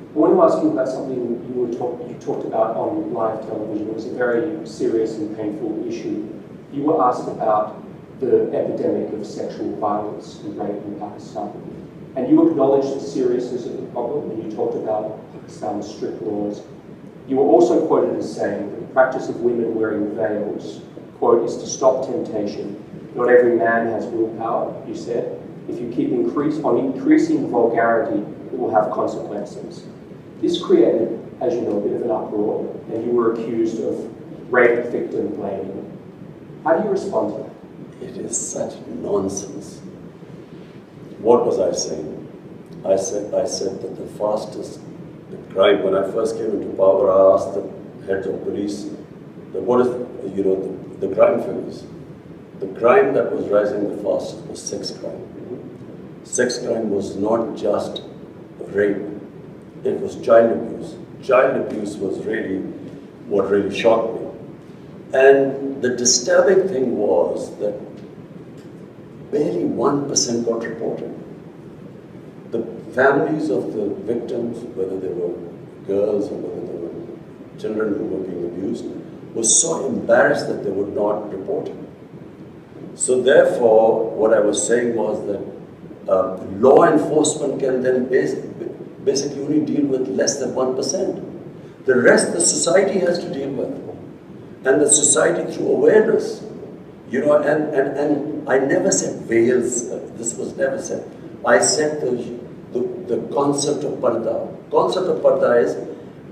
I want to ask you about something you talked about on live television. It was a very serious and painful issue. You were asked about the epidemic of sexual violence and rape in Pakistan. And you acknowledged the seriousness of the problem, and you talked about Pakistan's strict laws. You were also quoted as saying that the practice of women wearing veils, quote, is to stop temptation. Not every man has willpower, you said. If you keep increasing vulgarity, it will have consequences. This created, as you know, a bit of an uproar, and you were accused of rape victim blaming. How do you respond to that? It is such nonsense. What was I saying? I said that the fastest crime, when I first came into power, I asked the heads of police, that what is, the crime figures. The crime that was rising the fastest was sex crime. Sex crime was not just rape, it was child abuse. Child abuse was really what really shocked me. And the disturbing thing was that barely 1% got reported. The families of the victims, whether they were girls or whether they were children who were being abused, were so embarrassed that they would not report it. So therefore, what I was saying was that law enforcement can then basically only deal with less than 1%. The rest the society has to deal with. And the society through awareness. And I never said veils, this was never said. I said the concept of parda. Concept of parda is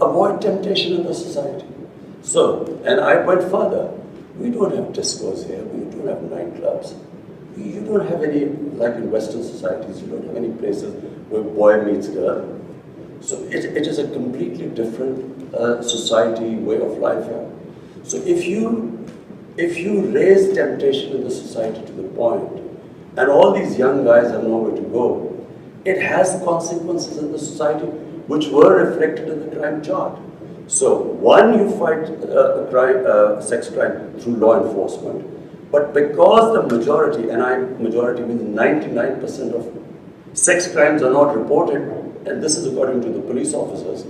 avoid temptation in the society. So, and I went further. We don't have discos here, we don't have nightclubs. You don't have any, like in Western societies, you don't have any places where boy meets girl. So it is a completely different society, way of life here. So if you raise temptation in the society to the point, and all these young guys have nowhere to go, it has consequences in the society which were reflected in the crime chart. So one, you fight sex crime through law enforement, but because the majority, and majority means 99% of sex crimes are not reported, and this is according to the police officers.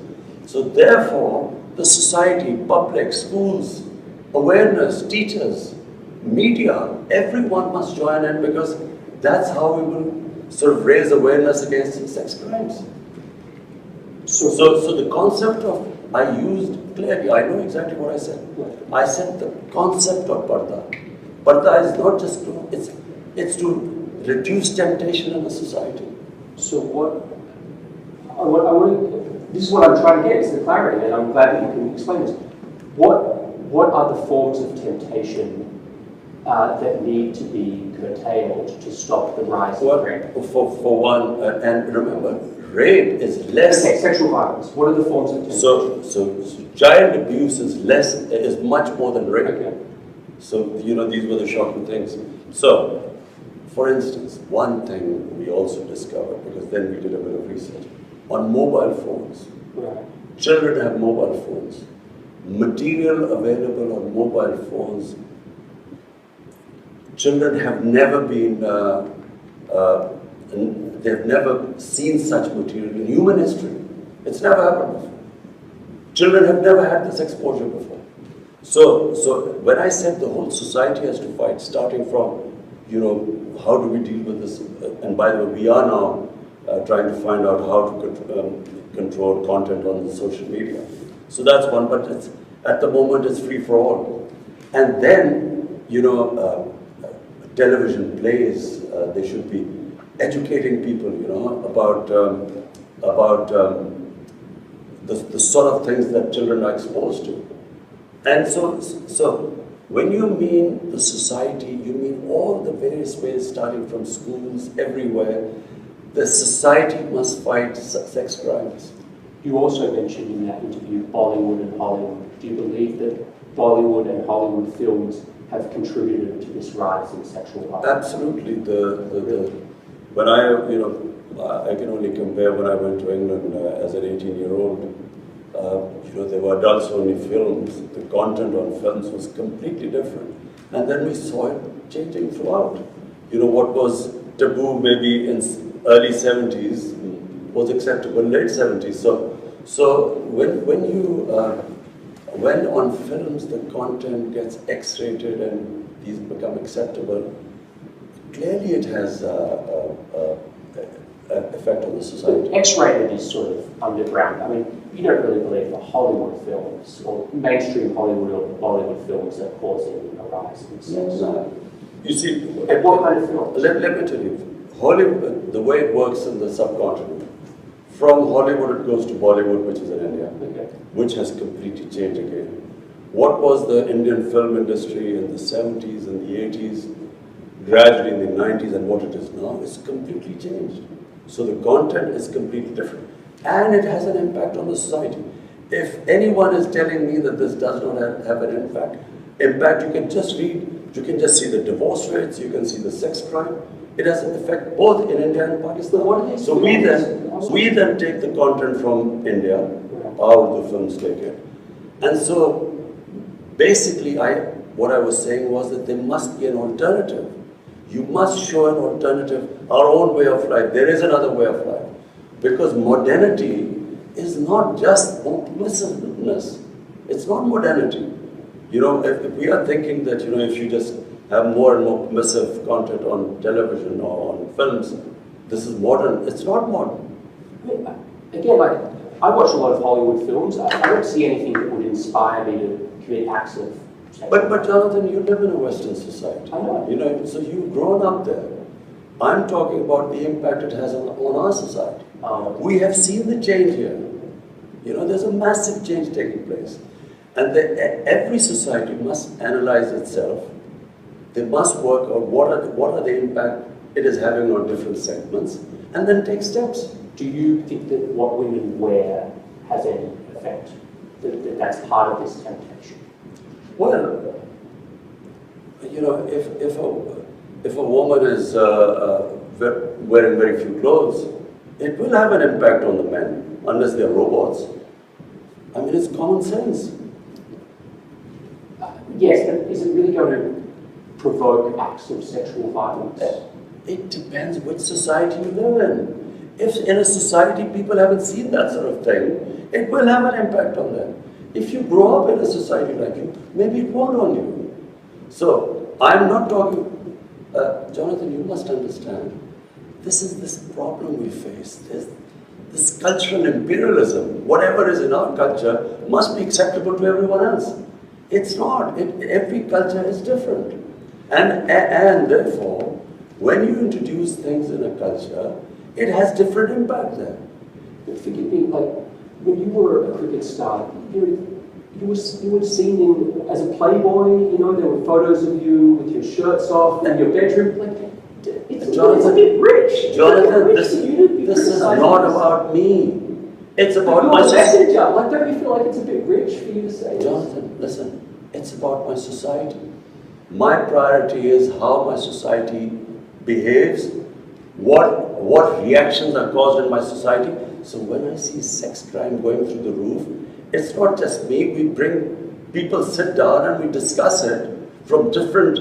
So therefore, the society, public, schools, awareness, teachers, media, everyone must join in, because that's how we will sort of raise awareness against sex crimes. So the concept of, I used clearly, I know exactly what I said. I said the concept of parda. Parda is not just to, it's to reduce temptation in the society. So this is what I'm trying to get, is the clarity, and I'm glad that you can explain this. What are the forms of temptation that need to be curtailed to stop the rise of rape? For one, and remember, rape is less. Okay, sexual violence. What are the forms of temptation? So child abuse is much more than rape. Okay. So these were the shocking things. So, for instance, one thing we also discovered, because then we did a bit of research on mobile phones. Right. Children have mobile phones. Material available on mobile phones. Children have never been, they've never seen such material in human history. It's never happened before. Children have never had this exposure before. So when I said the whole society has to fight, starting from, how do we deal with this? And by the way, we are now trying to find out how to control content on the social media. So that's one, but at the moment it's free for all. And then, television plays, they should be educating people, about the sort of things that children are exposed to. And so when you mean the society, you mean all the various ways, starting from schools, everywhere. The society must fight sex crimes. You also mentioned in that interview Bollywood and Hollywood. Do you believe that Bollywood and Hollywood films have contributed to this rise in sexual violence? Absolutely. When I can only compare when I went to England as an 18-year-old. There were adults-only films. The content on films was completely different, and then we saw it changing throughout. What was taboo maybe in early 70s was acceptable in late 70s. So when on films the content gets X-rated and these become acceptable, clearly it has an effect on the society. X-rated is sort of underground. I mean, you don't really believe the Hollywood films or mainstream Hollywood or Bollywood films are causing a rise in sex. No. You see, what kind of films? Let me tell you, Hollywood, the way it works in the subcontinent, from Hollywood it goes to Bollywood, which is in India, which has completely changed again. What was the Indian film industry in the 70s and the 80s, gradually in the 90s, and what it is now, is completely changed. So the content is completely different. And it has an impact on the society. If anyone is telling me that this does not have an impact, you can just read, you can just see the divorce rates, you can see the sex crime. It has an effect both in India and Pakistan. So we then take the content from India, our Urdu films take it. And so basically what I was saying was that there must be an alternative. You must show an alternative, our own way of life. There is another way of life. Because modernity is not just permissiveness. It's not modernity. You know, if we are thinking that, you know, if you just have more and more permissive content on television or on films, this is modern. It's not modern. I mean, again, like, I watch a lot of Hollywood films. I don't see anything that would inspire me to commit acts of sex. But Jonathan, you live in a Western society. I know. You know, so you've grown up there. I'm talking about the impact it has on our society. We have seen the change here. You know, there's a massive change taking place. And every society must analyze itself. They must work out what are the impact it is having on different segments, and then take steps. Do you think that what women wear has any effect? That's part of this temptation? Well, you know, if a woman is wearing very few clothes, it will have an impact on the men, unless they're robots. I mean, it's common sense. Yes, but is it really going to provoke acts of sexual violence? It depends which society you live in. If in a society people haven't seen that sort of thing, it will have an impact on them. If you grow up in a society like you, maybe it won't on you. So, I'm not talking... Jonathan, you must understand, this is this problem we face. This cultural imperialism, whatever is in our culture, must be acceptable to everyone else. It's not. Every culture is different. And therefore, when you introduce things in a culture, it has different impact there. But forgive me, like, when you were a cricket star, you were seen in, as a playboy, you know, there were photos of you with your shirts off in your bedroom. Like, it's a bit rich. Jonathan, this is not about me. It's about my messenger. Like, don't you feel like it's a bit rich for you to say Jonathan, listen, it's about my society. My priority is how my society behaves, what reactions are caused in my society. So when I see sex crime going through the roof, it's not just me. We bring people, sit down and we discuss it from different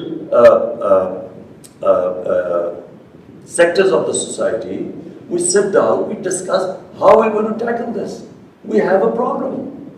sectors of the society. We sit down, we discuss how we're going to tackle this. We have a problem.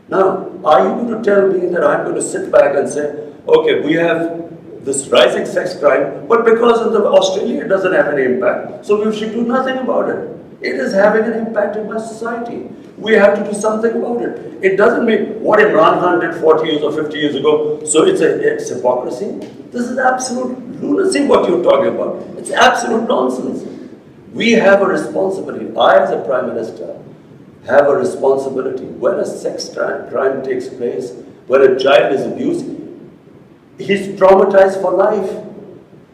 Now, are you going to tell me that I'm going to sit back and say, okay, we have this rising sex crime, but because of Australia it doesn't have any impact, so we should do nothing about it. It is having an impact in my society. We have to do something about it. It doesn't mean what Imran Khan did 40 years or 50 years ago, so it's hypocrisy. This is absolute lunacy what you're talking about. It's absolute nonsense. We have a responsibility. I, as a Prime Minister, have a responsibility. When a sex crime takes place, when a child is abused, he's traumatized for life.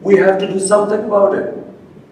We have to do something about it.